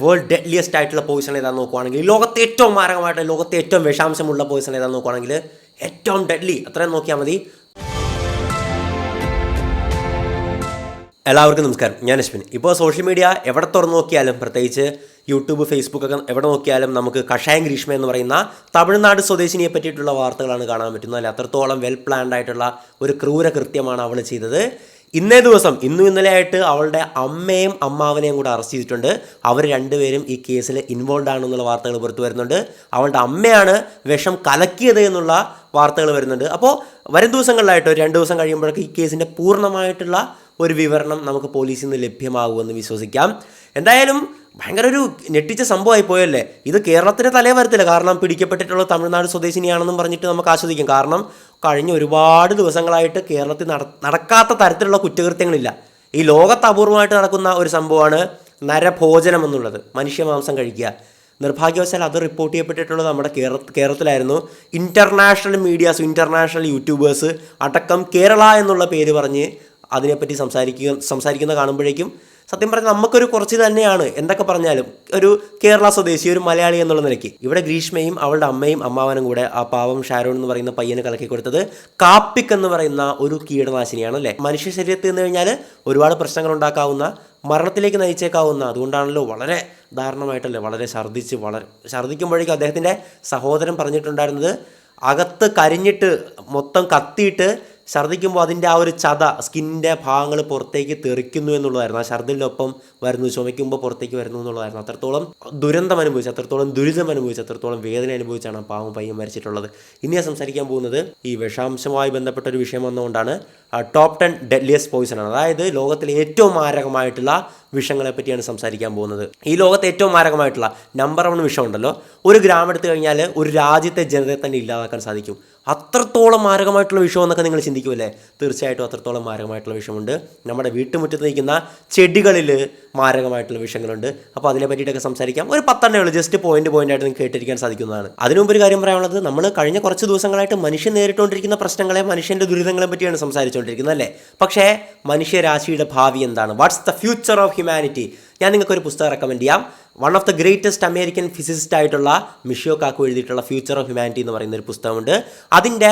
World deadliest ആയിട്ടുള്ള Poisson ഏതാണെന്ന് നോക്കുവാണെങ്കിൽ, ലോകത്തെ ഏറ്റവും മാരകമായിട്ട് ലോകത്തെ ഏറ്റവും വിഷാംശമുള്ള പോയിസൺ ഏതാണെന്ന് നോക്കുവാണെങ്കിൽ ഏറ്റവും ഡെഡ്ലി അത്രയും നോക്കിയാൽ മതി. എല്ലാവർക്കും നമസ്കാരം, ഞാൻ അശ്വിൻ. ഇപ്പോൾ സോഷ്യൽ മീഡിയ എവിടെ തുറന്നു നോക്കിയാലും, പ്രത്യേകിച്ച് യൂട്യൂബ്, ഫേസ്ബുക്ക് ഒക്കെ എവിടെ നോക്കിയാലും നമുക്ക് കഷായം ഗ്രീഷ്മ എന്ന് പറയുന്ന തമിഴ്നാട് സ്വദേശിനിയെ പറ്റിയിട്ടുള്ള വാർത്തകളാണ് കാണാൻ പറ്റുന്നത്. അല്ല, അത്രത്തോളം വെൽ പ്ലാൻഡ് ആയിട്ടുള്ള ഒരു ക്രൂര കൃത്യമാണ് അവൾ ചെയ്തത്. ഇന്നും ഇന്നലെ ആയിട്ട് അവളുടെ അമ്മയും അമ്മാവനെയും കൂടെ അറസ്റ്റ് ചെയ്തിട്ടുണ്ട്. അവർ രണ്ടുപേരും ഈ കേസിൽ ഇൻവോൾവ് ആണെന്നുള്ള വാർത്തകൾ പുറത്തു വരുന്നുണ്ട്. അവളുടെ അമ്മയാണ് വിഷം കലക്കിയത് എന്നുള്ള വാർത്തകൾ വരുന്നുണ്ട്. അപ്പോൾ വരും ദിവസങ്ങളിലായിട്ട്, ഒരു 2 ദിവസം കഴിയുമ്പോഴേക്ക് ഈ കേസിൻ്റെ പൂർണ്ണമായിട്ടുള്ള ഒരു വിവരണം നമുക്ക് പോലീസിൽ നിന്ന് ലഭ്യമാകുമെന്ന് വിശ്വസിക്കാം. എന്തായാലും ഭയങ്കര ഒരു ഞെട്ടിച്ച സംഭവമായി പോയല്ലേ. ഇത് കേരളത്തിൻ്റെ തലേ വരത്തില്ല. കാരണം പിടിക്കപ്പെട്ടിട്ടുള്ള തമിഴ്നാട് സ്വദേശിനിയാണെന്നും പറഞ്ഞിട്ട് നമുക്ക് ആസ്വദിക്കാം. കാരണം കഴിഞ്ഞ ഒരുപാട് ദിവസങ്ങളായിട്ട് കേരളത്തിൽ നടക്കാത്ത തരത്തിലുള്ള കുറ്റകൃത്യങ്ങളില്ല. ഈ ലോകത്ത് അപൂർവമായിട്ട് നടക്കുന്ന ഒരു സംഭവമാണ് നരഭോജനം എന്നുള്ളത്, മനുഷ്യമാംസം കഴിക്കുക. നിർഭാഗ്യവശാൽ അത് റിപ്പോർട്ട് ചെയ്യപ്പെട്ടിട്ടുള്ളത് നമ്മുടെ കേരളത്തിലായിരുന്നു. ഇൻ്റർനാഷണൽ മീഡിയാസ്, ഇൻ്റർനാഷണൽ യൂട്യൂബേഴ്സ് അടക്കം കേരള എന്നുള്ള പേര് പറഞ്ഞ് അതിനെപ്പറ്റി സംസാരിക്കുന്ന കാണുമ്പോഴേക്കും സത്യം പറഞ്ഞാൽ നമുക്കൊരു കുറച്ച് തന്നെയാണ്. എന്തൊക്കെ പറഞ്ഞാലും ഒരു കേരള സ്വദേശി, ഒരു മലയാളി എന്നുള്ള നിലയ്ക്ക് ഇവിടെ ഗ്രീഷ്മയും അവളുടെ അമ്മയും അമ്മാവനും കൂടെ ആ പാവം ഷാരോൺ എന്ന് പറയുന്ന പയ്യന് കലക്കി കൊടുത്തത് കാപ്പിക് എന്ന് പറയുന്ന ഒരു കീടനാശിനിയാണ് അല്ലേ. മനുഷ്യ ശരീരത്തിൽ നിന്ന് കഴിഞ്ഞാൽ ഒരുപാട് പ്രശ്നങ്ങൾ ഉണ്ടാക്കാവുന്ന, മരണത്തിലേക്ക് നയിച്ചേക്കാവുന്ന, അതുകൊണ്ടാണല്ലോ വളരെ ദാരുണമായിട്ടല്ലേ വളരെ ഛർദ്ദിക്കുമ്പോഴേക്കും അദ്ദേഹത്തിൻ്റെ സഹോദരൻ പറഞ്ഞിട്ടുണ്ടായിരുന്നത് അകത്ത് കരിഞ്ഞിട്ട് മൊത്തം കത്തിയിട്ട് ഛർദ്ദിക്കുമ്പോൾ അതിൻ്റെ ആ ഒരു സ്കിന്നിൻ്റെ ഭാഗങ്ങൾ പുറത്തേക്ക് തെറിക്കുന്നു എന്നുള്ളതായിരുന്നു. ആ ഛർദ്ദിലൊപ്പം വരുന്നു, ചുമയ്ക്കുമ്പോൾ പുറത്തേക്ക് വരുന്നു എന്നുള്ളതായിരുന്നു. അത്രത്തോളം ദുരന്തം അനുഭവിച്ച്, അത്രത്തോളം ദുരിതം അനുഭവിച്ച്, അത്രത്തോളം വേദന അനുഭവിച്ചാണ് ആ പാവം പയ്യൻ മരിച്ചിട്ടുള്ളത്. ഇനി ഞാൻ സംസാരിക്കാൻ പോകുന്നത് ഈ വിഷാംശവുമായി ബന്ധപ്പെട്ട ഒരു വിഷയം വന്നുകൊണ്ടാണ്. ടോപ്പ് 10 ഡെഡ്ലിയസ്റ്റ് പോയിസൺ ആണ്. അതായത് ലോകത്തിലെ ഏറ്റവും മാരകമായിട്ടുള്ള വിഷങ്ങളെ പറ്റിയാണ് സംസാരിക്കാൻ പോകുന്നത്. ഈ ലോകത്തെ ഏറ്റവും മാരകമായിട്ടുള്ള നമ്പർ 1 വിഷമുണ്ടല്ലോ, ഒരു ഗ്രാം എടുത്തു കഴിഞ്ഞാൽ ഒരു രാജ്യത്തെ ജനതയെ തന്നെ ഇല്ലാതാക്കാൻ സാധിക്കും. അത്രത്തോളം മാരകമായിട്ടുള്ള വിഷമെന്നൊക്കെ നിങ്ങൾ ചിന്തിക്കുമല്ലേ? തീർച്ചയായിട്ടും അത്രത്തോളം മാരകമായിട്ടുള്ള വിഷമുണ്ട്. നമ്മുടെ വീട്ടുമുറ്റത്ത് നിൽക്കുന്ന ചെടികളിൽ മാരകമായിട്ടുള്ള വിഷങ്ങളുണ്ട്. അപ്പോൾ അതിനെ പറ്റിയിട്ടൊക്കെ സംസാരിക്കാം. ഒരു 10 ഉള്ളൂ, ജസ്റ്റ് പോയിന്റ് ആയിട്ട് നിങ്ങൾക്ക് കേട്ടിരിക്കാൻ സാധിക്കുന്നതാണ്. അതിനുമുമ്പ് ഒരു കാര്യം പറയാനുള്ളത്, നമ്മൾ കഴിഞ്ഞ കുറച്ച് ദിവസങ്ങളായിട്ട് മനുഷ്യൻ നേരിട്ടുകൊണ്ടിരിക്കുന്ന പ്രശ്നങ്ങളെ, മനുഷ്യൻ്റെ ദുരിതങ്ങളെ പറ്റിയാണ് സംസാരിച്ചുകൊണ്ടിരിക്കുന്നത് അല്ലേ. പക്ഷേ മനുഷ്യരാശിയുടെ ഭാവി എന്താണ്? What's the future of humanity? ഞാൻ നിങ്ങൾക്കൊരു പുസ്തകം റെക്കമെൻഡ് ചെയ്യാം. One of the greatest American physicist ആയിട്ടുള്ള മിഷിയോ കാക്കു എഴുതിയിട്ടുള്ള ഫ്യൂച്ചർ ഓഫ് ഹ്യൂമാനിറ്റി എന്ന് പറയുന്ന ഒരു പുസ്തകമുണ്ട്. അതിൻ്റെ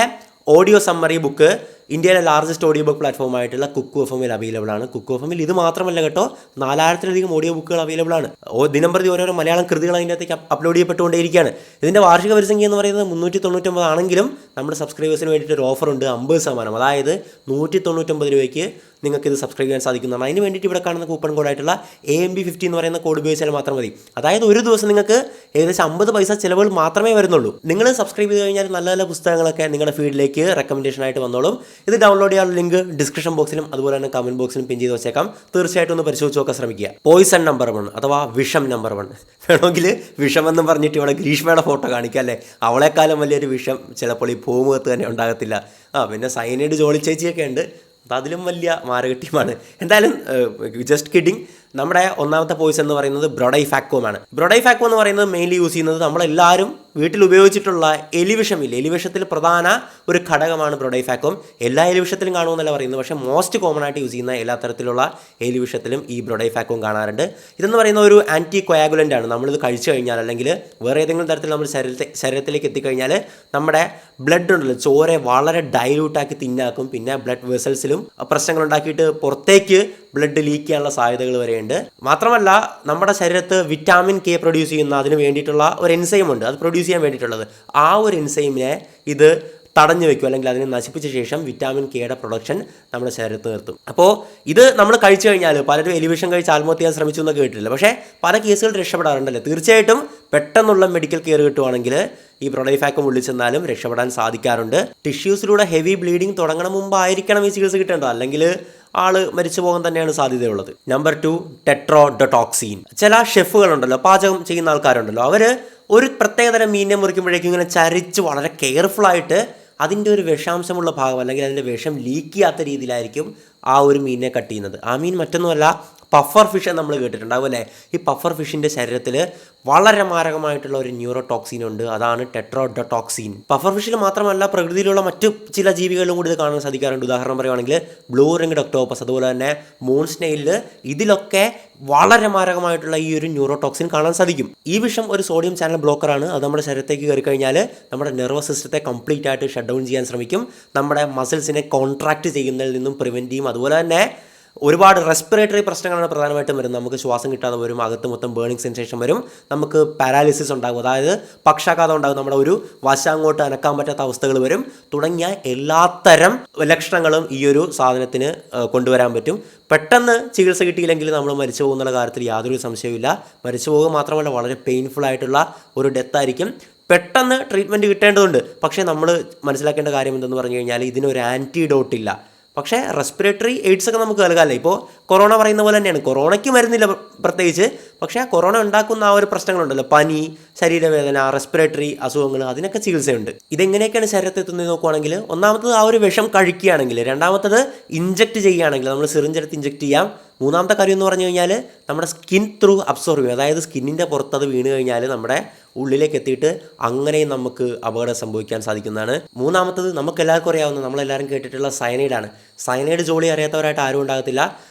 ഓഡിയോ സമ്മറി ബുക്ക് ഇന്ത്യയിലെ ലാർജസ്റ്റ് ഓഡിയോ ബുക്ക് പ്ലാറ്റ്ഫോമായിട്ടുള്ള കുക്കു എഫ്-എമ്മിൽ അവൈലബിൾ ആണ്. കുക്കു എഫ്-എമ്മിൽ ഇത് മാത്രമല്ല കേട്ടോ, 4000-ലധികം ഓഡിയോ ബുക്കുകൾ അവൈലബിൾ ആണ്. ദിനംപ്രതി ഓരോരോ മലയാളം കൃതികൾ അതിൻ്റെ അകത്തേക്ക് അപ്ലോഡ് ചെയ്യപ്പെട്ടുകൊണ്ടേയിരിക്കുകയാണ്. ഇതിൻ്റെ വാർഷിക വരിസംഖ്യ എന്ന് പറയുന്നത് 399 ആണെങ്കിലും നമ്മുടെ സബ്സ്ക്രൈബേഴ്സിന് വേണ്ടിയിട്ട് ഒരു ഓഫറുണ്ട്, 50%. അതായത് 199 രൂപയ്ക്ക് നിങ്ങൾക്കിത് സബ്സ്ക്രൈബ് ചെയ്യാൻ സാധിക്കുന്നതാണ്. അതിന് വേണ്ടിയിട്ട് ഇവിടെ കാണുന്ന കൂപ്പൺ കോഡായിട്ടുള്ള AMB50 എന്ന് പറയുന്ന കോഡ് ഉപയോഗിച്ചാൽ മാത്രം മതി. അതായത് ഒരു ദിവസം നിങ്ങൾക്ക് ഏകദേശം 50 പൈസ ചിലവുകൾ മാത്രമേ വരുന്നുള്ളൂ. നിങ്ങൾ സബ്സ്ക്രൈബ് ചെയ്ത് കഴിഞ്ഞാൽ നല്ല നല്ല പുസ്തകങ്ങളൊക്കെ നിങ്ങളുടെ ഫീഡിലേക്ക് റെക്കമെൻഡേഷനായിട്ട് വന്നോളും. ഇത് ഡൗൺലോഡ് ചെയ്യാനുള്ള ലിങ്ക് ഡിസ്ക്രിപ്ഷൻ ബോക്സിലും അതുപോലെ തന്നെ കമൻറ്റ് ബോക്സിലും പിൻ ചെയ്ത് വെച്ചേക്കാം. തീർച്ചയായിട്ടും ഒന്ന് പരിശോധിച്ച് നോക്കാൻ ശ്രമിക്കുക. പോയിസൺ നമ്പർ 1 അഥവാ വിഷം നമ്പർ 1. വേണമെങ്കിൽ വിഷമെന്നും പറഞ്ഞിട്ട് ഇവിടെ ഗ്രീഷ്മയുടെ ഫോട്ടോ കാണിക്കാം അല്ലേ. അവളെക്കാലം വലിയൊരു വിഷം ചിലപ്പോൾ ഈ ഭൂമുഖത്ത് തന്നെ ഉണ്ടാകത്തില്ല. പിന്നെ സൈനൈഡ് ജോളി ചേച്ചിയൊക്കെ ഉണ്ട്, അതിലും വലിയ മാരകട്യമാണ്. എന്തായാലും ജസ്റ്റ് കിഡിങ്. നമ്മുടെ ഒന്നാമത്തെ പോയിസൺ എന്ന് പറയുന്നത് ബ്രോഡൈഫാക്കോമാണ്. ബ്രോഡൈഫാക്കോ എന്ന് പറയുന്നത് മെയിൻലി യൂസ് ചെയ്യുന്നത് നമ്മളെല്ലാവരും വീട്ടിൽ ഉപയോഗിച്ചിട്ടുള്ള എലിവിഷമില്ല, എലിവിഷത്തിൽ പ്രധാന ഒരു ഘടകമാണ് ബ്രോഡൈഫാക്കോം. എല്ലാ എലിവിഷത്തിലും കാണുമെന്നല്ല പറയുന്നത്, പക്ഷേ മോസ്റ്റ് കോമൺ ആയിട്ട് യൂസ് ചെയ്യുന്ന എല്ലാ തരത്തിലുള്ള എലിവിഷത്തിലും ഈ ബ്രോഡൈഫാക്കോം കാണാറുണ്ട്. ഇതെന്ന് പറയുന്ന ഒരു ആൻറ്റി കൊയാഗുലൻ്റ് ആണ്. നമ്മളിത് കഴിച്ചു കഴിഞ്ഞാൽ, അല്ലെങ്കിൽ വേറെ ഏതെങ്കിലും തരത്തിൽ നമ്മൾ ശരീരത്തിലേക്ക് എത്തിക്കഴിഞ്ഞാൽ നമ്മുടെ ബ്ലഡ് ഉണ്ടല്ലോ, ചോരെ വളരെ ഡൈല്യൂട്ടാക്കി തിന്നാക്കും. പിന്നെ ബ്ലഡ് വെസൽസിലും പ്രശ്നങ്ങൾ ഉണ്ടാക്കിയിട്ട് പുറത്തേക്ക് ബ്ലഡ് ലീക്ക് ചെയ്യാനുള്ള സാധ്യതകൾ വരെയുണ്ട്. മാത്രമല്ല നമ്മുടെ ശരീരത്ത് വിറ്റാമിൻ K പ്രൊഡ്യൂസ് ചെയ്യുന്ന അതിന് വേണ്ടിയിട്ടുള്ള ഒരു എൻസൈം ഉണ്ട്, അത് പ്രൊഡ്യൂസ് ചെയ്യാൻ വേണ്ടിയിട്ടുള്ളത്. ആ ഒരു എൻസൈമിനെ ഇത് തടഞ്ഞു വെക്കും, അല്ലെങ്കിൽ അതിനെ നശിപ്പിച്ച ശേഷം വിറ്റാമിൻ Kയുടെ പ്രൊഡക്ഷൻ നമ്മുടെ ശരീരത്ത് നിർത്തും. അപ്പോൾ ഇത് നമ്മൾ കഴിച്ചു കഴിഞ്ഞാൽ, പലരും എലിവിഷൻ കഴിച്ച് ആത്മഹത്യ ചെയ്യാൻ ശ്രമിച്ചു എന്നൊക്കെ കേട്ടിട്ടില്ല, പക്ഷേ പല കേസുകൾ രക്ഷപ്പെടാറുണ്ടല്ലേ. തീർച്ചയായിട്ടും പെട്ടെന്നുള്ള മെഡിക്കൽ കെയർ കിട്ടുവാണെങ്കിൽ ഈ ബ്രോഡൈഫാക്കോം ഉള്ളിച്ചെന്നാലും രക്ഷപ്പെടാൻ സാധിക്കാറുണ്ട്. ടിഷ്യൂസിലൂടെ ഹെവി ബ്ലീഡിങ് തുടങ്ങണം മുമ്പായിരിക്കണം ഈ ചികിത്സ കിട്ടേണ്ടത്, അല്ലെങ്കിൽ ആള് മരിച്ചു പോകാൻ തന്നെയാണ് സാധ്യതയുള്ളത്. Number 2 tetrodotoxin. ചില ഷെഫുകളുണ്ടല്ലോ, പാചകം ചെയ്യുന്ന ആൾക്കാരുണ്ടല്ലോ, അവർ ഒരു പ്രത്യേകതരം മീനിനെ മുറിക്കുമ്പോഴേക്കും ഇങ്ങനെ ചരിച്ച് വളരെ കെയർഫുള്ളായിട്ട് അതിൻ്റെ ഒരു വിഷാംശമുള്ള ഭാഗം, അല്ലെങ്കിൽ അതിൻ്റെ വിഷം ലീക്ക് ചെയ്യാത്ത രീതിയിലായിരിക്കും ആ ഒരു മീനിനെ കട്ട് ചെയ്യുന്നത്. ആ മീൻ മറ്റൊന്നുമല്ല പഫർ ഫിഷ് നമ്മൾ കേട്ടിട്ടുണ്ടാവും അല്ലേ? ഈ പഫർ ഫിഷിൻ്റെ ശരീരത്തിൽ വളരെ മാരകമായിട്ടുള്ള ഒരു ന്യൂറോ ടോക്സിൻ ഉണ്ട്, അതാണ് ടെട്രോഡോടോക്സിൻ. പഫർ ഫിഷിൽ മാത്രമല്ല പ്രകൃതിയിലുള്ള മറ്റു ചില ജീവികളിലും കൂടി ഇത് കാണാൻ സാധിക്കാറുണ്ട്. ഉദാഹരണം പറയുവാണെങ്കിൽ ബ്ലൂ റിംഗ്ഡ് ഒക്ടോപ്പസ്, അതുപോലെ തന്നെ മൂൺ സ്നെയിലിൽ, ഇതിലൊക്കെ വളരെ മാരകമായിട്ടുള്ള ഈ ഒരു ന്യൂറോ ടോക്സിൻ കാണാൻ സാധിക്കും. ഈ വിഷം ഒരു സോഡിയം ചാനൽ ബ്ലോക്കറാണ്. അത് നമ്മുടെ ശരീരത്തേക്ക് കയറി കഴിഞ്ഞാൽ നമ്മുടെ നെർവസ് സിസ്റ്റത്തെ കംപ്ലീറ്റ് ആയിട്ട് ഷട്ട് ഡൗൺ ചെയ്യാൻ ശ്രമിക്കും. നമ്മുടെ മസിൽസിനെ കോൺട്രാക്ട് ചെയ്യുന്നതിൽ നിന്നും പ്രിവെൻറ്റ് ചെയ്യും. അതുപോലെ തന്നെ ഒരുപാട് റെസ്പിറേറ്ററി പ്രശ്നങ്ങളാണ് പ്രധാനമായിട്ടും വരുന്നത്. നമുക്ക് ശ്വാസം കിട്ടാതെ വരും, അകത്ത് മൊത്തം ബേണിംഗ് സെൻസേഷൻ വരും, നമുക്ക് പാരാലിസിസ് ഉണ്ടാകും, അതായത് പക്ഷാഘാതം ഉണ്ടാകും, നമ്മുടെ ഒരു വശം അങ്ങോട്ട് അനക്കാൻ പറ്റാത്ത അവസ്ഥകൾ വരും, തുടങ്ങിയ എല്ലാത്തരം ലക്ഷണങ്ങളും ഈ ഒരു സാധനത്തിന് കൊണ്ടുവരാൻ പറ്റും. പെട്ടെന്ന് ചികിത്സ കിട്ടിയില്ലെങ്കിൽ നമ്മൾ മരിച്ചു പോകുന്നുള്ള കാര്യത്തിൽ യാതൊരു സംശയവുമില്ല. മരിച്ചു പോകുക മാത്രമല്ല, വളരെ പെയിൻഫുൾ ആയിട്ടുള്ള ഒരു ഡെത്ത് ആയിരിക്കും. പെട്ടെന്ന് ട്രീറ്റ്മെൻറ്റ് കിട്ടേണ്ടതുണ്ട്. പക്ഷേ നമ്മൾ മനസ്സിലാക്കേണ്ട കാര്യം എന്തെന്ന് പറഞ്ഞു കഴിഞ്ഞാൽ ഇതിനൊരു ആൻറ്റിഡോട്ട് ഇല്ല. പക്ഷേ റെസ്പിറേറ്ററി എയ്ഡ്സ് ഒക്കെ നമുക്ക് നൽകാമല്ലേ? ഇപ്പോൾ കൊറോണ പറയുന്ന പോലെ തന്നെയാണ്. കൊറോണയ്ക്ക് മരുന്നില്ല പ്രത്യേകിച്ച്, പക്ഷേ കൊറോണ ഉണ്ടാക്കുന്ന ആ ഒരു പ്രശ്നങ്ങളുണ്ടല്ലോ, പനി, ശരീരവേദന, റെസ്പിറേറ്ററി അസുഖങ്ങൾ, അതിനൊക്കെ ചികിത്സയുണ്ട്. ഇതെങ്ങനെയൊക്കെയാണ് ശരീരത്തിൽ എത്തുന്നത് നോക്കുവാണെങ്കിൽ, ഒന്നാമത്തത് ആ ഒരു വിഷം കഴിക്കുകയാണെങ്കിൽ, രണ്ടാമത്തത് ഇഞ്ചക്ട് ചെയ്യുകയാണെങ്കിൽ നമ്മൾ സിറിഞ്ചെടുത്ത് ഇഞ്ചക്ട് ചെയ്യാം. മൂന്നാമത്തെ കാര്യം എന്ന് പറഞ്ഞു കഴിഞ്ഞാൽ നമ്മുടെ സ്കിൻ ത്രൂ അബ്സോർവ് ചെയ്യും, അതായത് സ്കിന്നിൻ്റെ പുറത്തത് വീണ് കഴിഞ്ഞാൽ നമ്മുടെ ഉള്ളിലേക്ക് എത്തിയിട്ട് അങ്ങനെയും നമുക്ക് അപകടം സംഭവിക്കാൻ സാധിക്കുന്നതാണ്. മൂന്നാമത്തത് നമുക്ക് എല്ലാവർക്കും അറിയാവുന്ന, നമ്മളെല്ലാവരും കേട്ടിട്ടുള്ള സയനൈഡാണ്. സയനൈഡ് ജോളി അറിയാത്തവരായിട്ട് ആരും ഉണ്ടാകത്തില്ല.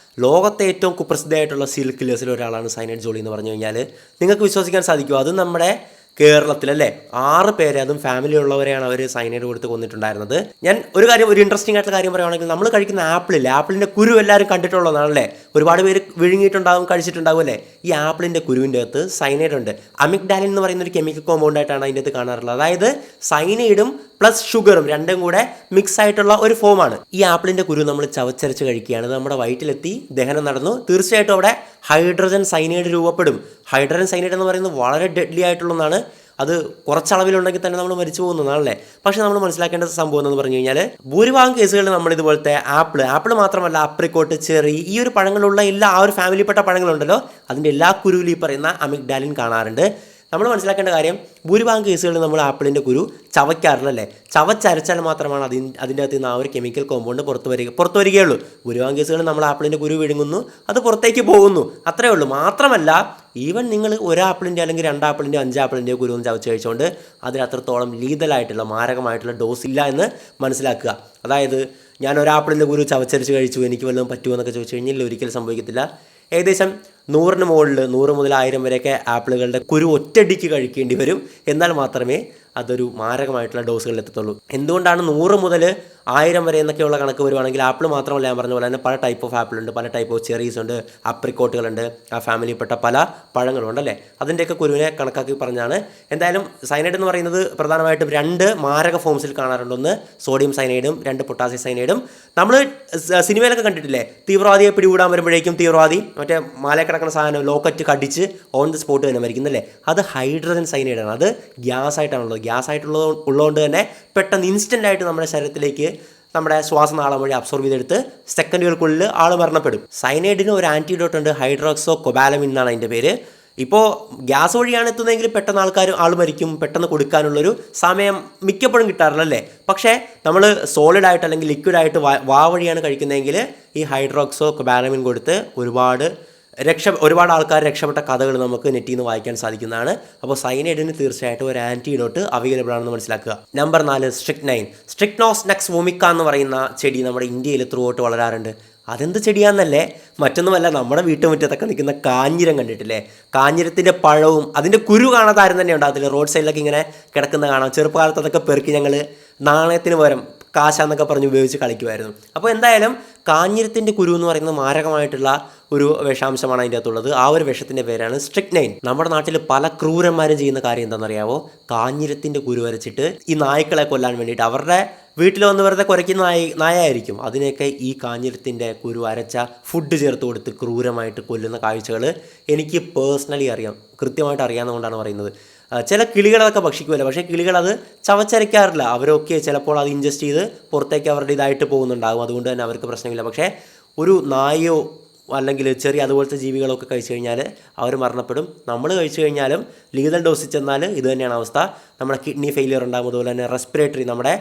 ലോകത്തെ ഏറ്റവും കുപ്രസിദ്ധമായിട്ടുള്ള സീൽ കില്ലേഴ്സിൽ ഒരാളാണ് സയനൈഡ് ജോളി എന്ന് പറഞ്ഞു കഴിഞ്ഞാൽ. നിങ്ങൾക്ക് വിശ്വസിക്കാൻ സാധിക്കുമോ? അത് നമ്മുടെ കേരളത്തിലല്ലേ 6 പേരെ, അതും ഫാമിലി ഉള്ളവരെയാണ് അവർ സൈനൈഡ് കൊടുത്ത് കൊന്നിട്ടുണ്ടായിരുന്നത്. ഞാൻ ഒരു ഇൻട്രസ്റ്റിംഗ് ആയിട്ടുള്ള കാര്യം പറയുകയാണെങ്കിൽ, നമ്മൾ കഴിക്കുന്ന ആപ്പിളില്ലേ, ആപ്പിളിൻ്റെ കുരു എല്ലാവരും കണ്ടിട്ടുള്ളതാണല്ലേ, ഒരുപാട് പേര് വിഴുങ്ങിയിട്ടുണ്ടാകും, കഴിച്ചിട്ടുണ്ടാകും അല്ലേ. ഈ ആപ്പിളിൻ്റെ കുരുവിൻ്റെ അകത്ത് സൈനൈഡ് ഉണ്ട്. അമിഗ്ഡാലിൻ എന്ന് പറയുന്ന ഒരു കെമിക്കൽ കോമ്പൗണ്ട് ആയിട്ടാണ് അതിൻ്റെ അകത്ത് കാണാറുള്ളത്. അതായത് സൈനൈഡും പ്ലസ് ഷുഗറും രണ്ടും കൂടെ മിക്സ് ആയിട്ടുള്ള ഒരു ഫോമാണ്. ഈ ആപ്പിളിൻ്റെ കുരു നമ്മൾ ചവച്ചരച്ച് കഴിക്കുകയാണ്, നമ്മുടെ വയറ്റിലെത്തി ദഹനം നടന്നു, തീർച്ചയായിട്ടും അവിടെ ഹൈഡ്രജൻ സൈനൈഡ് രൂപപ്പെടും. ഹൈഡ്രജൻ സൈനൈഡ് എന്ന് പറയുന്നത് വളരെ ഡെഡ്ലി ആയിട്ടുള്ളതാണ്. അത് കുറച്ചളവിലുണ്ടെങ്കിൽ തന്നെ നമ്മൾ മരിച്ചു പോകുന്നതാണല്ലേ. പക്ഷേ നമ്മൾ മനസ്സിലാക്കേണ്ട സംഭവം എന്ന് പറഞ്ഞു കഴിഞ്ഞാൽ, ഭൂരിഭാഗം കേസുകളിൽ നമ്മൾ ഇതുപോലത്തെ ആപ്പിൾ മാത്രമല്ല, ആപ്രിക്കോട്ട്, ചെറി, ഈ ഒരു പഴങ്ങളുള്ള എല്ലാ ആ ഒരു ഫാമിലിപ്പെട്ട പഴങ്ങളുണ്ടല്ലോ, അതിൻ്റെ എല്ലാ കുരുവിലും ഈ പറയുന്ന അമിഗ്ഡാലിൻ കാണാറുണ്ട്. നമ്മൾ മനസ്സിലാക്കേണ്ട കാര്യം, ഭൂരിഭാഗം കേസുകളിൽ നമ്മൾ ആപ്പിളിൻ്റെ കുരു ചവയ്ക്കാറില്ലല്ലേ. ചവച്ചരച്ചാൽ മാത്രമാണ് അതിൻ്റെ അകത്ത് നിന്ന് ആ ഒരു കെമിക്കൽ കോമ്പൗണ്ട് പുറത്തു വരികയുള്ളൂ. ഭൂരിഭാഗം കേസുകളിൽ നമ്മൾ ആപ്പിളിൻ്റെ കുരു വിഴുങ്ങുന്നു, അത് പുറത്തേക്ക് പോകുന്നു, അത്രയേ ഉള്ളൂ. മാത്രമല്ല, ഈവൻ നിങ്ങൾ ഒരാപ്പിളിൻ്റെ അല്ലെങ്കിൽ 2 ആപ്പിളിൻ്റെ 5 ആപ്പിളിൻ്റെ കുരു ഒന്ന് ചവച്ച് കഴിച്ചുകൊണ്ട് അതിൽ അത്രത്തോളം ലീതലായിട്ടുള്ള മാരകമായിട്ടുള്ള ഡോസ് ഇല്ല എന്ന് മനസ്സിലാക്കുക. അതായത് ഞാൻ ഒരാപ്പിളിൻ്റെ കുരു ചവച്ചരച്ച് കഴിച്ചു, എനിക്ക് വല്ലതും പറ്റുമോ എന്നൊക്കെ ചോദിച്ചു കഴിഞ്ഞാൽ ഒരിക്കലും സംഭവിക്കത്തില്ല. ഏകദേശം 100 മുകളിൽ 100 മുതൽ 1000 വരെയൊക്കെ ആപ്പിളുകളുടെ കുരു ഒറ്റയടിക്ക് കഴിക്കേണ്ടി വരും. എന്നാൽ മാത്രമേ അതൊരു മാരകമായിട്ടുള്ള ഡോസുകളിൽ എത്തത്തുള്ളൂ. എന്തുകൊണ്ടാണ് 100 മുതൽ 1000 വരെ എന്നൊക്കെയുള്ള കണക്ക് വരുവാണെങ്കിൽ, ആപ്പിൾ മാത്രമല്ല, ഞാൻ പറഞ്ഞ പോലെ തന്നെ പല ടൈപ്പ് ഓഫ് ആപ്പിൾ ഉണ്ട്, പല ടൈപ്പ് ഓഫ് ചെറീസ് ഉണ്ട്, അപ്രിക്കോട്ടുകളുണ്ട്, ആ ഫാമിലിയിൽപ്പെട്ട പല പഴങ്ങളുണ്ടല്ലേ, അതിൻ്റെയൊക്കെ കുരുവിനെ കണക്കാക്കി പറഞ്ഞാണ്. എന്തായാലും സൈനൈഡ് എന്ന് പറയുന്നത് പ്രധാനമായിട്ടും 2 മാരക ഫോംസിൽ കാണാറുണ്ട്. ഒന്ന് സോഡിയം സൈനൈഡും 2 പൊട്ടാസ്യം സൈനൈഡും. നമ്മൾ സിനിമയിലൊക്കെ കണ്ടിട്ടില്ലേ, തീവ്രവാദിയെ പിടികൂടാൻ വരുമ്പോഴേക്കും തീവ്രവാദി മറ്റേ മാലയിൽ കിടക്കുന്ന സാധനം ലോക്കറ്റ് കടിച്ച് ഓൺ ദി സ്പോട്ട് തന്നെ മരിക്കുന്നല്ലേ, അത് ഹൈഡ്രജൻ സൈനൈഡാണ്. അത് ഗ്യാസ് ആയിട്ടാണുള്ളത്. ഗ്യാസ് ഉള്ളതുകൊണ്ട് തന്നെ പെട്ടെന്ന് ഇൻസ്റ്റൻ്റ് ആയിട്ട് നമ്മുടെ ശരീരത്തിലേക്ക് നമ്മുടെ ശ്വാസനാളം വഴി അബ്സോർവ് ചെയ്തെടുത്ത് സെക്കൻഡുകൾക്കുള്ളിൽ ആൾ മരണപ്പെടും. സൈനൈഡിന് ഒരു ആൻറ്റിഡോട്ട് ഉണ്ട്, ഹൈഡ്രോക്സോ കൊബാലമിൻ എന്നാണ് അതിൻ്റെ പേര്. ഇപ്പോൾ ഗ്യാസ് വഴിയാണ് എത്തുന്നതെങ്കിൽ പെട്ടെന്ന് ആൾ മരിക്കും, പെട്ടെന്ന് കൊടുക്കാനുള്ളൊരു സമയം മിക്കപ്പോഴും കിട്ടാറില്ലല്ലേ. പക്ഷേ നമ്മൾ സോളിഡായിട്ട് അല്ലെങ്കിൽ ലിക്വിഡായിട്ട് വാ വഴിയാണ് കഴിക്കുന്നതെങ്കിൽ ഈ ഹൈഡ്രോക്സോ കൊബാലമിൻ കൊടുത്ത് ഒരുപാട് ആൾക്കാർ രക്ഷപ്പെട്ട കഥകൾ നമുക്ക് നെറ്റിൽ നിന്ന് വായിക്കാൻ സാധിക്കുന്നതാണ്. അപ്പോൾ സൈനൈഡിന് തീർച്ചയായിട്ടും ഒരു ആൻറ്റിഡോട്ട് അവൈലബിൾ ആണെന്ന് മനസ്സിലാക്കുക. നമ്പർ 4 സ്ട്രിക്നൈൻ. സ്ട്രിക്നോസ് നക്സ് വോമിക്ക എന്ന് പറയുന്ന ചെടി നമ്മുടെ ഇന്ത്യയിൽ ത്രൂ ഔട്ട് വളരാറുണ്ട്. അതെന്ത് ചെടിയാണെന്നല്ലേ, മറ്റൊന്നുമല്ല, നമ്മുടെ വീട്ടുമുറ്റത്തൊക്കെ നിൽക്കുന്ന കാഞ്ഞിരം കണ്ടിട്ടില്ലേ, കാഞ്ഞിരത്തിൻ്റെ പഴവും അതിൻ്റെ കുരു കാണാത്ത ആരും തന്നെ ഉണ്ടാകത്തില്ല. റോഡ് സൈഡിലൊക്കെ ഇങ്ങനെ കിടക്കുന്ന കാണാം. ചെറുപ്പകാലത്ത് അതൊക്കെ പെറുക്കി ഞങ്ങൾ നാണയത്തിന് പകരം കാശാന്നൊക്കെ പറഞ്ഞ് ഉപയോഗിച്ച് കളിക്കുമായിരുന്നു. അപ്പോൾ എന്തായാലും കാഞ്ഞിരത്തിൻ്റെ കുരു എന്ന് പറയുന്നത് മാരകമായിട്ടുള്ള ഒരു വിഷാംശമാണ് അതിൻ്റെ അകത്തുള്ളത്. ആ ഒരു വിഷത്തിൻ്റെ പേരാണ് സ്ട്രിക്നൈൻ. നമ്മുടെ നാട്ടിൽ പല ക്രൂരന്മാരും ചെയ്യുന്ന കാര്യം എന്താണെന്നറിയാവോ, കാഞ്ഞിരത്തിൻ്റെ കുരു വരച്ചിട്ട് ഈ നായ്ക്കളെ കൊല്ലാൻ വേണ്ടിയിട്ട്, അവരുടെ വീട്ടിൽ വന്ന് വെറുതെ കുരയ്ക്കുന്ന നായായിരിക്കും, അതിനെയൊക്കെ ഈ കാഞ്ഞിരത്തിൻ്റെ കുരു അരച്ച ഫുഡ് ചേർത്ത് കൊടുത്ത് ക്രൂരമായിട്ട് കൊല്ലുന്ന കാഴ്ചകൾ എനിക്ക് പേഴ്സണലി അറിയാം, കൃത്യമായിട്ട് അറിയാവുന്നതുകൊണ്ടാണ് പറയുന്നത്. ചില കിളികളൊക്കെ ഭക്ഷിക്കുമല്ലോ, പക്ഷേ കിളികളത് ചവച്ചരയ്ക്കാറില്ല. അവരൊക്കെ ചിലപ്പോൾ അത് ഇൻജസ്റ്റ് ചെയ്ത് പുറത്തേക്ക് അവരുടെ ഇതായിട്ട് പോകുന്നുണ്ടാകും, അതുകൊണ്ട് തന്നെ അവർക്ക് പ്രശ്നമില്ല. പക്ഷേ ഒരു നായോ അല്ലെങ്കിൽ ചെറിയ അതുപോലത്തെ ജീവികളൊക്കെ കഴിച്ചു കഴിഞ്ഞാൽ അവർ മരണപ്പെടും. നമ്മൾ കഴിച്ചു കഴിഞ്ഞാലും ലീതൽ ഡോസിൽ ചെന്നാൽ ഇത് തന്നെയാണ് അവസ്ഥ. നമ്മുടെ കിഡ്നി ഫെയിലിയർ ഉണ്ടാകും, അതുപോലെ തന്നെ റെസ്പിറേറ്ററി നമ്മുടെ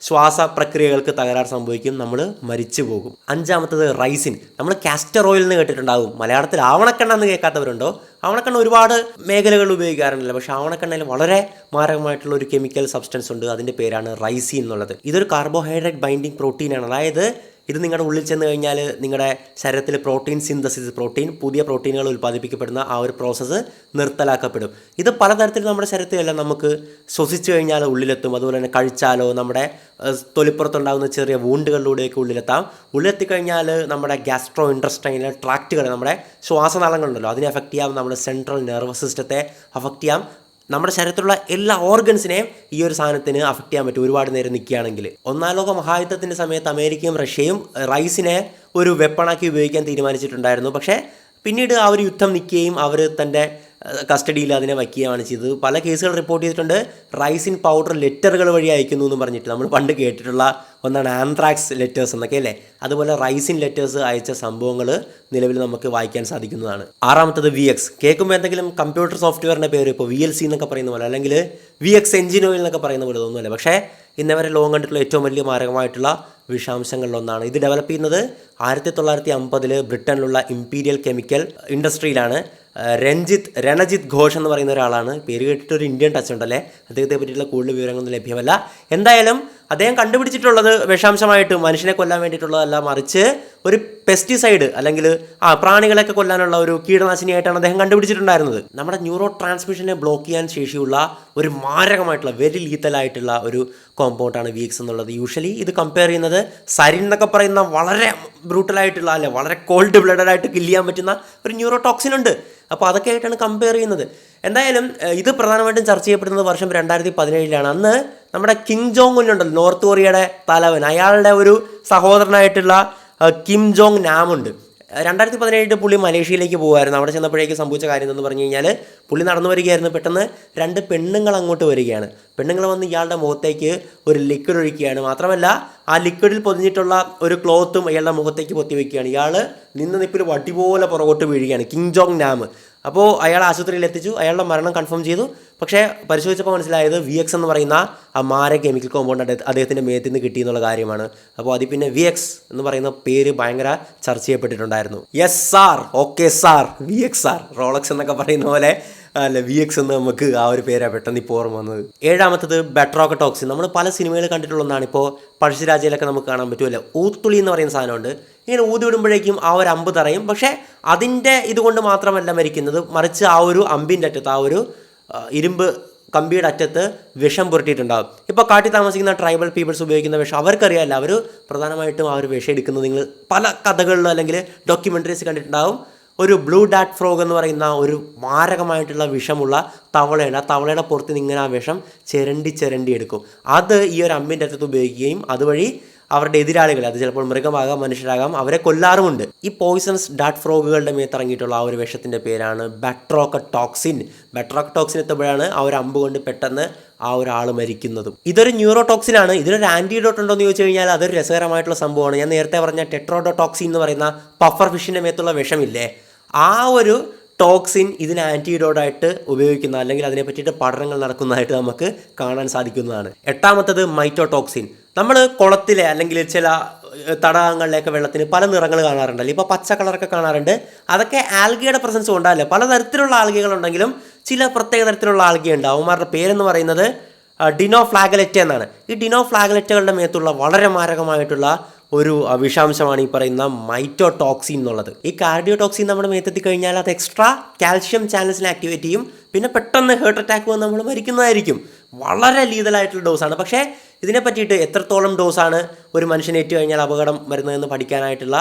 ശ്വാസ പ്രക്രിയകൾക്ക് തകരാർ സംഭവിക്കും, നമ്മൾ മരിച്ചു പോകും. അഞ്ചാമത്തത് റൈസിൻ. നമ്മൾ കാസ്റ്റർ ഓയിൽ എന്ന് കേട്ടിട്ടുണ്ടാകും. മലയാളത്തിൽ ആവണക്കെണ്ണ എന്ന് കേൾക്കാത്തവരുണ്ടോ? ആവണക്കെണ്ണ ഒരുപാട് മേഖലകൾ ഉപയോഗിക്കാറുണ്ടല്ലോ. പക്ഷേ ആവണക്കെണ്ണയിൽ വളരെ മാരകമായിട്ടുള്ള ഒരു കെമിക്കൽ സബ്സ്റ്റൻസ് ഉണ്ട്. അതിൻ്റെ പേരാണ് റൈസിൻ എന്നുള്ളത്. ഇതൊരു കാർബോഹൈഡ്രേറ്റ് ബൈൻഡിങ് പ്രോട്ടീനാണ്. അതായത് ഇത് നിങ്ങളുടെ ഉള്ളിൽ ചെന്ന് കഴിഞ്ഞാൽ നിങ്ങളുടെ ശരീരത്തിൽ പ്രോട്ടീൻ സിന്തസിസ്, പുതിയ പ്രോട്ടീനുകൾ ഉൽപ്പാദിപ്പിക്കപ്പെടുന്ന ആ ഒരു പ്രോസസ്സ് നിർത്തലാക്കപ്പെടും. ഇത് പലതരത്തിൽ നമ്മുടെ ശരീരത്തിലെല്ലാം നമുക്ക് ശ്വസിച്ചു കഴിഞ്ഞാൽ ഉള്ളിലെത്തും. അതുപോലെ തന്നെ കഴിച്ചാലോ നമ്മുടെ തൊലിപ്പുറത്തുണ്ടാകുന്ന ചെറിയ വൂണ്ടുകളിലൂടെയൊക്കെ ഉള്ളിലെത്തിക്കഴിഞ്ഞാൽ നമ്മുടെ ഗ്യാസ്ട്രോ ഇൻട്രസ്റ്റൈനൽ ട്രാക്റ്റുകൾ, നമ്മുടെ ശ്വാസനാളങ്ങളുണ്ടല്ലോ, അതിനെ അഫക്റ്റ് ചെയ്യാം. നമ്മുടെ സെൻട്രൽ നെർവസ് സിസ്റ്റത്തെ അഫക്റ്റ് ചെയ്യാം. നമ്മുടെ ശരീരത്തിലുള്ള എല്ലാ ഓർഗൻസിനെയും ഈ ഒരു സാധനത്തിന് അഫക്റ്റ് ചെയ്യാൻ പറ്റും ഒരുപാട് നേരം നിൽക്കുകയാണെങ്കിൽ. ഒന്നാം ലോക മഹായുദ്ധത്തിൻ്റെ സമയത്ത് അമേരിക്കയും റഷ്യയും റൈസിനെ ഒരു വെപ്പണാക്കി ഉപയോഗിക്കാൻ തീരുമാനിച്ചിട്ടുണ്ടായിരുന്നു. പക്ഷേ പിന്നീട് ആ ഒരു യുദ്ധം നിൽക്കുകയും അവർ തൻ്റെ കസ്റ്റഡിയിൽ അതിനെ വയ്ക്കുകയാണ് ചെയ്തത്. പല കേസുകൾ റിപ്പോർട്ട് ചെയ്തിട്ടുണ്ട്. റൈസിൻ പൗഡർ ലെറ്ററുകൾ വഴി അയക്കുന്നു എന്ന് പറഞ്ഞിട്ട് നമ്മൾ പണ്ട് കേട്ടിട്ടുള്ള ഒന്നാണ് ആന്ത്രാക്സ് ലെറ്റേഴ്സ് എന്നൊക്കെ അല്ലേ. അതുപോലെ റൈസിൻ ലെറ്റേഴ്സ് അയച്ച സംഭവങ്ങൾ നിലവിൽ നമുക്ക് വായിക്കാൻ സാധിക്കുന്നതാണ്. ആറാമത്തത് VX. കേൾക്കുമ്പോൾ എന്തെങ്കിലും കമ്പ്യൂട്ടർ സോഫ്റ്റ്വെയറിൻ്റെ പേര് ഇപ്പോൾ VLC എന്നൊക്കെ പറയുന്ന പോലെ, അല്ലെങ്കിൽ VX എഞ്ചിൻ ഓയിൽ എന്നൊക്കെ പറയുന്ന പോലെ തോന്നുമല്ലേ. പക്ഷേ ഇന്നവരെ ലോകം കണ്ടിട്ടുള്ള ഏറ്റവും വലിയ മാരകമായിട്ടുള്ള വിഷാംശങ്ങളിലൊന്നാണ്. ഇത് ഡെവലപ്പ് ചെയ്യുന്നത് 1950 ബ്രിട്ടനിലുള്ള ഇമ്പീരിയൽ കെമിക്കൽ ഇൻഡസ്ട്രിയിലാണ്. രണജിത് ഘോഷ് എന്ന് പറയുന്ന ഒരാളാണ്. പേര് കേട്ടിട്ട് ഒരു ഇന്ത്യൻ ടച്ച് ഉണ്ടല്ലേ. അദ്ദേഹത്തെ പറ്റിയിട്ടുള്ള കൂടുതൽ വിവരങ്ങളൊന്നും ലഭ്യമല്ല. എന്തായാലും അദ്ദേഹം കണ്ടുപിടിച്ചിട്ടുള്ളത് വിഷാംശമായിട്ട് മനുഷ്യനെ കൊല്ലാൻ വേണ്ടിയിട്ടുള്ളതല്ല, മറിച്ച് ഒരു പെസ്റ്റിസൈഡ് അല്ലെങ്കിൽ പ്രാണികളൊക്കെ കൊല്ലാനുള്ള ഒരു കീടനാശിനിയായിട്ടാണ് അദ്ദേഹം കണ്ടുപിടിച്ചിട്ടുണ്ടായിരുന്നത്. നമ്മുടെ ന്യൂറോ ട്രാൻസ്മിഷനെ ബ്ലോക്ക് ചെയ്യാൻ ശേഷിയുള്ള ഒരു മാരകമായിട്ടുള്ള വെരി ലീത്തലായിട്ടുള്ള ഒരു കോമ്പൗണ്ടാണ് VX എന്നുള്ളത്. യൂഷ്വലി ഇത് കമ്പയർ ചെയ്യുന്നത് സരിൻ എന്നൊക്കെ പറയുന്ന വളരെ ബ്രൂട്ടലായിട്ടുള്ള അല്ലെ, വളരെ കോൾഡ് ബ്ലഡഡ് ആയിട്ട് കില്ല് ചെയ്യാൻ പറ്റുന്ന ഒരു ന്യൂറോ ടോക്സിൻ ഉണ്ട്. അപ്പോൾ അതൊക്കെ ആയിട്ടാണ് കമ്പയർ ചെയ്യുന്നത്. എന്തായാലും ഇത് പ്രധാനമായിട്ടും ചർച്ച ചെയ്യപ്പെടുന്നത് വർഷം 2017 അന്ന് നമ്മുടെ കിം ജോങ് ഉൻ ഉണ്ടല്ലോ, നോർത്ത് കൊറിയയുടെ തലവൻ, അയാളുടെ ഒരു സഹോദരനായിട്ടുള്ള കിം ജോങ് നാമുണ്ട്. 2017 പുള്ളി മലേഷ്യയിലേക്ക് പോകുമായിരുന്നു. അവിടെ ചെന്നപ്പോഴേക്ക് സംഭവിച്ച കാര്യം എന്ന് പറഞ്ഞു കഴിഞ്ഞാൽ, പുള്ളി നടന്നു വരികയായിരുന്നു. പെട്ടെന്ന് 2 പെണ്ണുങ്ങൾ അങ്ങോട്ട് വരികയാണ്. പെണ്ണുങ്ങൾ വന്ന് ഇയാളുടെ മുഖത്തേക്ക് ഒരു ലിക്വിഡ് ഒഴിക്കുകയാണ്. മാത്രമല്ല ആ ലിക്വിഡിൽ പൊതിഞ്ഞിട്ടുള്ള ഒരു ക്ലോത്തും ഇയാളുടെ മുഖത്തേക്ക് പൊത്തി വയ്ക്കുകയാണ്. ഇയാൾ നിന്ന് നിപ്പിൽ വടി പോലെ പുറകോട്ട് വീഴുകയാണ്, കിം ജോങ് നാം. അപ്പോൾ അയാൾ ആശുപത്രിയിൽ എത്തിച്ചു. അയാളുടെ മരണം കൺഫേം ചെയ്തു. പക്ഷേ പരിശോധിച്ചപ്പോൾ മനസ്സിലായത് VX എന്ന് പറയുന്ന ആ മാരക കെമിക്കൽ കോമ്പൗണ്ട് അദ്ദേഹത്തിൻ്റെ മേത്തിൽ നിന്ന് കിട്ടിയെന്നുള്ള കാര്യമാണ്. അപ്പോൾ അതിൽ പിന്നെ VX എന്ന് പറയുന്ന പേര് ഭയങ്കര ചർച്ച ചെയ്യപ്പെട്ടിട്ടുണ്ടായിരുന്നു. Yes sir, okay sir, VX sir, Rolex എന്നൊക്കെ പറയുന്ന പോലെ അല്ല, VX എന്ന് നമുക്ക് ആ ഒരു പേരാണ് പെട്ടെന്ന് ഇപ്പോൾ ഓർമ്മ വന്നത്. ഏഴാമത്തത് ബെട്രോക്കടോക്സിൻ. നമ്മൾ പല സിനിമകൾ കണ്ടിട്ടുള്ള ഒന്നാണ്. ഇപ്പോൾ പഴശ്ശിരാജയിലൊക്കെ നമുക്ക് കാണാൻ പറ്റുമല്ലോ, ഊത്തുളി എന്ന് പറയുന്ന സാധനമുണ്ട്. ഇങ്ങനെ ഊതി വിടുമ്പോഴേക്കും ആ ഒരു അമ്പ് തറയും. പക്ഷേ അതിൻ്റെ ഇതുകൊണ്ട് മാത്രമല്ല മരിക്കുന്നത്, മറിച്ച് ആ ഒരു അമ്പിൻ്റെ അറ്റത്ത്, ആ ഒരു ഇരുമ്പ് കമ്പിയുടെ അറ്റത്ത് വിഷം പുരട്ടിയിട്ടുണ്ടാകും. ഇപ്പോൾ കാട്ടിൽ താമസിക്കുന്ന ട്രൈബൽ പീപ്പിൾസ് ഉപയോഗിക്കുന്ന വിഷം അവർക്കറിയാമല്ല. അവർ പ്രധാനമായിട്ടും ആ ഒരു വിഷം എടുക്കുന്നത് നിങ്ങൾ പല കഥകളിലോ അല്ലെങ്കിൽ ഡോക്യുമെൻ്ററീസ് കണ്ടിട്ടുണ്ടാകും. ഒരു ബ്ലൂ ഡാറ്റ് ഫ്രോഗ് എന്ന് പറയുന്ന ഒരു മാരകമായിട്ടുള്ള വിഷമുള്ള തവളയാണ്. ആ തവളയുടെ പുറത്ത് നിന്ന് ഇങ്ങനെ ആ വിഷം ചിരണ്ടി എടുക്കും. അത് ഈ ഒരു അമ്പിൻ്റെ അറ്റത്ത് ഉപയോഗിക്കുകയും അതുവഴി അവരുടെ എതിരാളികൾ, അത് ചിലപ്പോൾ മൃഗമാകാം മനുഷ്യരാകാം, അവരെ കൊല്ലാറുമുണ്ട്. ഈ പോയിസണസ് ഡാറ്റ് ഫ്രോഗുകളുടെ മേത്തിറങ്ങിയിട്ടുള്ള ആ ഒരു വിഷത്തിൻ്റെ പേരാണ് ബെട്രോക്കടോക്സിൻ. ബെട്രോക്കടോക്സിൻ എത്തുമ്പോഴാണ് ആ ഒരു അമ്പ് കൊണ്ട് പെട്ടെന്ന് ആ ഒരാൾ മരിക്കുന്നതും. ഇതൊരു ന്യൂറോടോക്സിനാണ്. ഇതിനൊരു ആൻറ്റിഡോട്ട് ഉണ്ടോ എന്ന് ചോദിച്ചു കഴിഞ്ഞാൽ അതൊരു രസകരമായിട്ടുള്ള സംഭവമാണ്. ഞാൻ നേരത്തെ പറഞ്ഞ ടെട്രോഡോടോക്സിൻ എന്ന് പറയുന്ന പഫർ ഫിഷിൻ്റെ മേത്തുള്ള വിഷമില്ലേ, ആ ഒരു ടോക്സിൻ ഇതിന് ആൻറ്റിഡോട്ടായിട്ട് ഉപയോഗിക്കുന്ന അല്ലെങ്കിൽ അതിനെ പറ്റിയിട്ട് പഠനങ്ങൾ നടക്കുന്നതായിട്ട് നമുക്ക് കാണാൻ സാധിക്കുന്നതാണ്. എട്ടാമത്തത് മൈറ്റോടോക്സിൻ. നമ്മൾ കുളത്തിലെ അല്ലെങ്കിൽ ചില തടാകങ്ങളിലേക്ക് വെള്ളത്തിന് പല നിറങ്ങൾ കാണാറുണ്ടല്ലോ. ഇപ്പോൾ പച്ച കളറൊക്കെ കാണാറുണ്ട്. അതൊക്കെ ആൽഗയുടെ പ്രസൻസ് കൊണ്ടല്ലേ. പലതരത്തിലുള്ള ആൽഗകളുണ്ടെങ്കിലും ചില പ്രത്യേക തരത്തിലുള്ള ആൽഗയുണ്ട്. അവന്മാരുടെ പേരെന്ന് പറയുന്നത് ഡിനോഫ്ലാഗലെറ്റ എന്നാണ്. ഈ ഡിനോഫ്ലാഗലെറ്റകളുടെ മേത്തുള്ള വളരെ മാരകമായിട്ടുള്ള ഒരു വിഷാംശമാണ് ഈ പറയുന്ന മൈറ്റോടോക്സിൻ എന്നുള്ളത്. ഈ കാർഡിയോടോക്സിൻ നമ്മുടെ മേത്തെത്തി കഴിഞ്ഞാൽ അത് എക്സ്ട്രാ കാൽഷ്യം ചാനൽസിനെ ആക്ടിവേറ്റ് ചെയ്യും. പിന്നെ പെട്ടെന്ന് ഹേർട്ട് അറ്റാക്ക് വന്ന് നമ്മൾ മരിക്കുന്നതായിരിക്കും. വളരെ ലീതലായിട്ടുള്ള ഡോസാണ്. പക്ഷേ ഇതിനെ പറ്റിയിട്ട് എത്രത്തോളം ഡോസാണ് ഒരു മനുഷ്യനെ ഏറ്റു കഴിഞ്ഞാൽ അപകടം വരുന്നതെന്ന് പഠിക്കാനായിട്ടുള്ള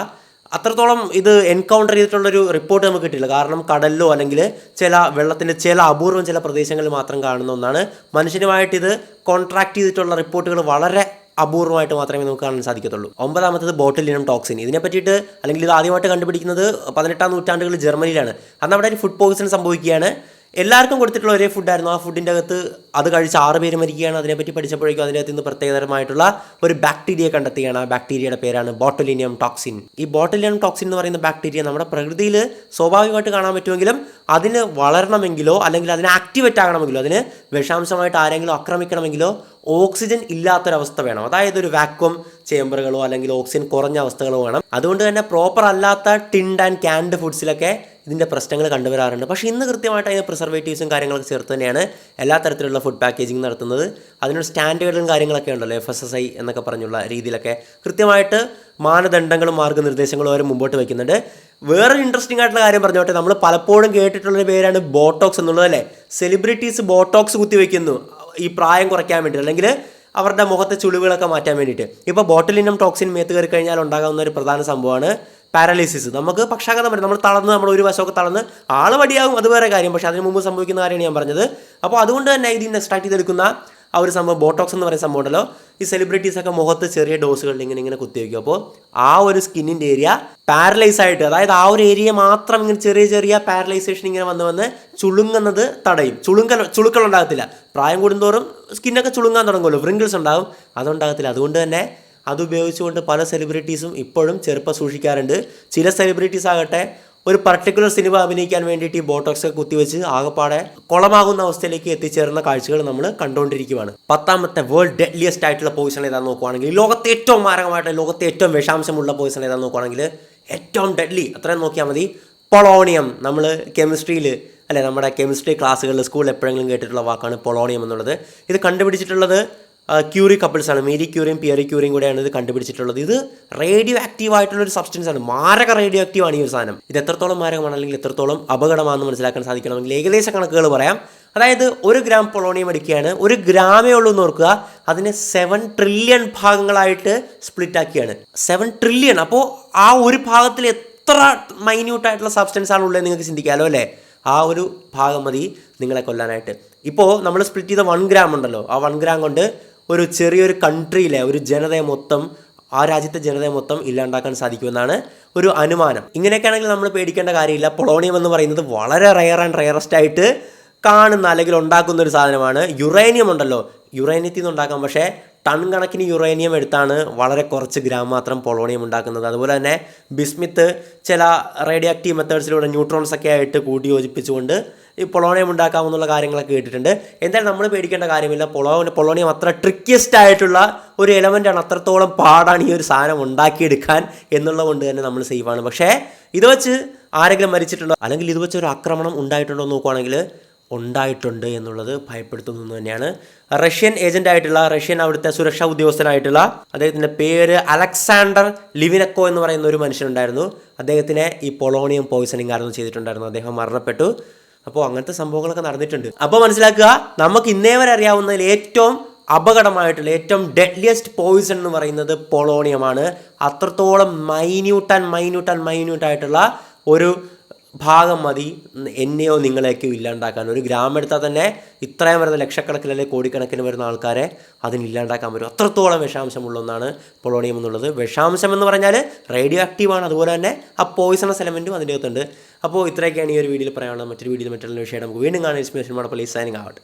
അത്രത്തോളം ഇത് എൻകൗണ്ടർ ചെയ്തിട്ടുള്ളൊരു റിപ്പോർട്ട് നമുക്ക് കിട്ടില്ല. കാരണം കടലിലോ അല്ലെങ്കിൽ ചില വെള്ളത്തിൻ്റെ ചില അപൂർവം ചില പ്രദേശങ്ങളിൽ മാത്രം കാണുന്ന ഒന്നാണ്. മനുഷ്യനുമായിട്ട് ഇത് കോൺട്രാക്ട് ചെയ്തിട്ടുള്ള റിപ്പോർട്ടുകൾ വളരെ അപൂർവമായിട്ട് മാത്രമേ നമുക്ക് കാണാൻ സാധിക്കത്തുള്ളൂ. ഒമ്പതാമത്തത് ബോട്ടുലിനം ടോക്സിൻ. ഇതിനെ പറ്റിയിട്ട് അല്ലെങ്കിൽ ഇത് ആദ്യമായിട്ട് കണ്ടുപിടിക്കുന്നത് 18ാം നൂറ്റാണ്ടുകളിൽ ജർമ്മനിയിലാണ്. അന്ന് അവിടെ ഒരു ഫുഡ് പോയിസൺ സംഭവിക്കുകയാണ്. എല്ലാവർക്കും കൊടുത്തിട്ടുള്ള ഒരേ ഫുഡായിരുന്നു. ആ ഫുഡിൻ്റെ അകത്ത് അത് കഴിച്ച് 6 പേര് മരിക്കുകയാണ്. അതിനെപ്പറ്റി പഠിച്ചപ്പോഴേക്കും അതിൻ്റെ അകത്ത് നിന്ന് പ്രത്യേകതരമായിട്ടുള്ള ഒരു ബാക്ടീരിയ കണ്ടെത്തുകയാണ്. ആ ബാക്ടീരിയയുടെ പേരാണ് ബോട്ടുലിനിയം ടോക്സിൻ. ഈ ബോട്ടുലിനിയം ടോക്സിൻ എന്ന് പറയുന്ന ബാക്ടീരിയ നമ്മുടെ പ്രകൃതിയിൽ സ്വാഭാവികമായിട്ട് കാണാൻ പറ്റുമെങ്കിലും അതിന് വളരണമെങ്കിലോ അല്ലെങ്കിൽ അതിനെ ആക്ടിവേറ്റ് ആകണമെങ്കിലോ അതിന് വിഷാംശമായിട്ട് ആരെങ്കിലും ആക്രമിക്കണമെങ്കിലോ ഓക്സിജൻ ഇല്ലാത്തൊരവസ്ഥ വേണം. അതായത് ഒരു വാക്വം ചേമ്പറുകളോ അല്ലെങ്കിൽ ഓക്സിജൻ കുറഞ്ഞ അവസ്ഥകളോ വേണം. അതുകൊണ്ട് തന്നെ പ്രോപ്പർ അല്ലാത്ത ടിൻഡ് ആൻഡ് ക്യാൻഡ് ഫുഡ്സിലൊക്കെ ഇതിൻ്റെ പ്രശ്നങ്ങൾ കണ്ടുവരാറുണ്ട്. പക്ഷേ ഇന്ന് കൃത്യമായിട്ട് അതിന് പ്രിസർവേറ്റീവ്സും കാര്യങ്ങളൊക്കെ ചേർത്ത് തന്നെയാണ് എല്ലാ തരത്തിലുള്ള ഫുഡ് പാക്കേജിങ് നടത്തുന്നത്. അതിനൊരു സ്റ്റാൻഡേർഡും കാര്യങ്ങളൊക്കെ ഉണ്ടല്ലോ, FSSAI എന്നൊക്കെ പറഞ്ഞുള്ള രീതിയിലൊക്കെ കൃത്യമായിട്ട് മാനദണ്ഡങ്ങളും മാർഗ്ഗനിർദ്ദേശങ്ങളും അവർ മുമ്പോട്ട് വയ്ക്കുന്നുണ്ട്. വേറൊരു ഇൻട്രസ്റ്റിംഗ് ആയിട്ടുള്ള കാര്യം പറഞ്ഞോട്ടെ, നമ്മൾ പലപ്പോഴും കേട്ടിട്ടുള്ളൊരു പേരാണ് ബോട്ടോക്സ് എന്നുള്ളത് അല്ലേ. സെലിബ്രിറ്റീസ് ബോട്ടോക്സ് കുത്തിവെക്കുന്നു ഈ പ്രായം കുറയ്ക്കാൻ വേണ്ടി, അല്ലെങ്കിൽ അവരുടെ മുഖത്തെ ചുളിവുകളൊക്കെ മാറ്റാൻ വേണ്ടിയിട്ട്. ഇപ്പോൾ ബോട്ടുലിനം ടോക്സിൻ മേത്ത് കയറി കഴിഞ്ഞാൽ ഉണ്ടാകാവുന്ന ഒരു പ്രധാന സംഭവമാണ് പാരലൈസിസ്. നമുക്ക് പക്ഷാഘാതം വരും, നമ്മൾ തളർന്ന് നമ്മൾ ഒരു വശമൊക്കെ തളർന്ന് ആൾ വടിയാകും, അത് വേറെ കാര്യം. പക്ഷേ അതിന് മുമ്പ് സംഭവിക്കുന്ന കാര്യമാണ് ഞാൻ പറഞ്ഞത്. അപ്പോൾ അതുകൊണ്ട് തന്നെ ഇതിൽ നിന്ന് എക്സ്ട്രാക്ട് ചെയ്തെടുക്കുന്ന ആ ഒരു സംഭവം ബോട്ടോക്സ് എന്ന് പറയുന്ന സംഭവം ഉണ്ടല്ലോ, ഈ സെലിബ്രിറ്റീസൊക്കെ മുഖത്ത് ചെറിയ ഡോസുകളിൽ ഇങ്ങനെ കുത്തിവയ്ക്കും. അപ്പോൾ ആ ഒരു സ്കിന്നിൻ്റെ ഏരിയ പാരലൈസ് ആയിട്ട്, അതായത് ആ ഒരു ഏരിയ മാത്രം ഇങ്ങനെ ചെറിയ പാരലൈസേഷൻ ഇങ്ങനെ വന്ന് ചുളുങ്ങുന്നത് തടയും. ചുളുക്കൾ ഉണ്ടാകത്തില്ല. പ്രായം കൂടുന്തോറും സ്കിന്നൊക്കെ ചുളുങ്ങാൻ തുടങ്ങുമല്ലോ, വ്രിങ്കിൾസ് ഉണ്ടാകും, അതുണ്ടാകത്തില്ല. അതുകൊണ്ട് തന്നെ അതുപയോഗിച്ചുകൊണ്ട് പല സെലിബ്രിറ്റീസും ഇപ്പോഴും ചെറുപ്പം സൂക്ഷിക്കാറുണ്ട്. ചില സെലിബ്രിറ്റീസ് ആകട്ടെ ഒരു പർട്ടിക്കുലർ സിനിമ അഭിനയിക്കാൻ വേണ്ടിയിട്ട് ഈ ബോട്ടോക്സ് ഒക്കെ കുത്തിവെച്ച് ആകെപ്പാടെ കുളമാകുന്ന അവസ്ഥയിലേക്ക് എത്തിച്ചേർന്ന കാഴ്ചകൾ നമ്മൾ കണ്ടുകൊണ്ടിരിക്കുകയാണ്. 10ാമത്തെ വേൾഡ് ഡെഡ്ലിയസ്റ്റ് ആയിട്ടുള്ള പോയിസൺ ഏതാണെന്ന് നോക്കുവാണെങ്കിൽ, ലോകത്തെ ഏറ്റവും മാരകമായിട്ട് ലോകത്തെ ഏറ്റവും വിഷാംശമുള്ള പോയിസൺ ഏതാണെന്ന് നോക്കുവാണെങ്കിൽ ഏറ്റവും ഡെഡ്ലി അത്രയും നോക്കിയാൽ മതി, പൊളോണിയം. നമ്മൾ കെമിസ്ട്രിയിൽ അല്ലെ, നമ്മുടെ കെമിസ്ട്രി ക്ലാസ്സുകളിൽ സ്കൂളിൽ എപ്പോഴെങ്കിലും കേട്ടിട്ടുള്ള വാക്കാണ് പൊളോണിയം എന്നുള്ളത്. ഇത് കണ്ടുപിടിച്ചിട്ടുള്ളത് ക്യൂറി കപ്പിൾസാണ്. മേരി ക്യൂറിയും പിയറി ക്യൂറിയും കൂടെയാണ് ഇത് കണ്ടുപിടിച്ചിട്ടുള്ളത്. ഇത് റേഡിയോ ആക്റ്റീവ് ആയിട്ടുള്ളൊരു സബ്സ്റ്റൻസ് ആണ്. മാരക റേഡിയോ ആക്റ്റീവ് ആണ് ഈ ഒരു സാധനം. ഇത് എത്രത്തോളം മാരകമാണ് അല്ലെങ്കിൽ എത്രത്തോളം അപകടമാണെന്ന് മനസ്സിലാക്കാൻ സാധിക്കണമെങ്കിൽ ഏകദേശ കണക്കുകൾ പറയാം. അതായത് 1 ഗ്രാം പൊളോണിയം എടുക്കുകയാണ്, 1 ഗ്രാമേ ഉള്ളൂ എന്ന് ഓർക്കുക, അതിനെ 7 ട്രില്യൺ ഭാഗങ്ങളായിട്ട് സ്പ്ലിറ്റ് ആക്കിയാണ്. 7 ട്രില്യൺ. അപ്പോൾ ആ ഒരു ഭാഗത്തിൽ എത്ര മൈന്യൂട്ടായിട്ടുള്ള സബ്സ്റ്റൻസ് ആണ് ഉള്ളത് നിങ്ങൾക്ക് ചിന്തിക്കാമല്ലോ അല്ലേ. ആ ഒരു ഭാഗം മതി നിങ്ങളെ കൊല്ലാനായിട്ട്. ഇപ്പോൾ നമ്മൾ സ്പ്ലിറ്റ് ചെയ്ത 1 ഗ്രാം ഉണ്ടല്ലോ, ആ 1 ഗ്രാം കൊണ്ട് ഒരു ചെറിയൊരു കൺട്രിയിലെ ഒരു ജനതയെ മൊത്തം, ആ രാജ്യത്തെ ജനതയെ മൊത്തം ഇല്ലാണ്ടാക്കാൻ സാധിക്കുമെന്നാണ് ഒരു അനുമാനം. ഇങ്ങനെയൊക്കെ ആണെങ്കിൽ നമ്മൾ പേടിക്കേണ്ട കാര്യമില്ല. പൊളോണിയം എന്ന് പറയുന്നത് വളരെ റെയർ ആൻഡ് റെയറസ്റ്റ് ആയിട്ട് കാണുന്ന അല്ലെങ്കിൽ ഉണ്ടാക്കുന്ന ഒരു സാധനമാണ്. യുറേനിയം ഉണ്ടല്ലോ, യുറേനിയത്തിൽ നിന്ന് ഉണ്ടാക്കാം, പക്ഷേ ടൺ കണക്കിന് യുറേനിയം എടുത്താണ് വളരെ കുറച്ച് ഗ്രാം മാത്രം പൊളോണിയം ഉണ്ടാക്കുന്നത്. അതുപോലെ തന്നെ ബിസ്മിത്ത് ചില റേഡിയോ ആക്റ്റീവ് മെത്തേഡ്സിലൂടെ ന്യൂട്രോൺസ് ഒക്കെ ആയിട്ട് കൂട്ടി യോജിപ്പിച്ചുകൊണ്ട് ഈ പൊളോണിയം ഉണ്ടാക്കാമെന്നുള്ള കാര്യങ്ങളൊക്കെ കേട്ടിട്ടുണ്ട്. എന്തായാലും നമ്മൾ പേടിക്കേണ്ട കാര്യമില്ല. പൊളോണിയം അത്ര ട്രിക്കിയസ്റ്റ് ആയിട്ടുള്ള ഒരു എലമെൻ്റാണ്, അത്രത്തോളം പാടാണ് ഈ ഒരു സാധനം ഉണ്ടാക്കിയെടുക്കാൻ എന്നുള്ളത് കൊണ്ട് തന്നെ നമ്മൾ സേഫാണ്. പക്ഷേ ഇത് വെച്ച് ആരെങ്കിലും മരിച്ചിട്ടുണ്ടോ അല്ലെങ്കിൽ ഇത് വെച്ച് ഒരു ആക്രമണം ഉണ്ടായിട്ടുണ്ടോ എന്ന് നോക്കുവാണെങ്കിൽ ഉണ്ടായിട്ടുണ്ട് എന്നുള്ളത് ഭയപ്പെടുത്തുന്നു തന്നെയാണ്. റഷ്യൻ ഏജൻ്റായിട്ടുള്ള, അവിടുത്തെ സുരക്ഷാ ഉദ്യോഗസ്ഥനായിട്ടുള്ള, അദ്ദേഹത്തിൻ്റെ പേര് അലക്സാണ്ടർ ലിവിനക്കോ എന്ന് പറയുന്ന ഒരു മനുഷ്യനുണ്ടായിരുന്നു. അദ്ദേഹത്തിനെ ഈ പൊളോണിയം പോയിസണിങ് ആയിരുന്നു ചെയ്തിട്ടുണ്ടായിരുന്നു. അദ്ദേഹം മരണപ്പെട്ടു. അപ്പോൾ അങ്ങനത്തെ സംഭവങ്ങളൊക്കെ നടന്നിട്ടുണ്ട്. അപ്പോൾ മനസ്സിലാക്കുക, നമുക്ക് ഇന്നേ വരെ അറിയാവുന്നതിൽ ഏറ്റവും അപകടമായിട്ടുള്ള ഏറ്റവും ഡെഡ്ലിയസ്റ്റ് പോയിസൺ എന്ന് പറയുന്നത് പൊളോണിയമാണ്. അത്രത്തോളം മൈന്യൂട്ടായിട്ടുള്ള ഒരു ഭാഗം മതി എന്നെയോ നിങ്ങളെയൊക്കെ ഇല്ലാണ്ടാക്കാൻ. 1 ഗ്രാം എടുത്താൽ തന്നെ ഇത്രയും വരുന്ന ലക്ഷക്കണക്കിന് അല്ലെങ്കിൽ കോടിക്കണക്കിന് വരുന്ന ആൾക്കാരെ അതിന് ഇല്ലാണ്ടാക്കാൻ പറ്റും. അത്രത്തോളം വിഷാംശമുള്ള ഒന്നാണ് പൊളോണിയം എന്നുള്ളത്. വിഷാംശം എന്ന് പറഞ്ഞാൽ റേഡിയോ ആക്റ്റീവാണ്, അതുപോലെ തന്നെ ആ പോയിസണസ് എലമെൻറ്റും അതിൻ്റെ അകത്തുണ്ട്. അപ്പോൾ ഇത്രയൊക്കെയാണ് ഈ ഒരു വീഡിയോയിൽ പറയാനുള്ളത്. മറ്റൊരു വീഡിയോയിൽ മറ്റുള്ള വിഷയം നമുക്ക് വീണ്ടും കാണാൻ ഇൻസ്പിറേഷൻ പ്ലീസ് സൈനിങ് ഔട്ട്.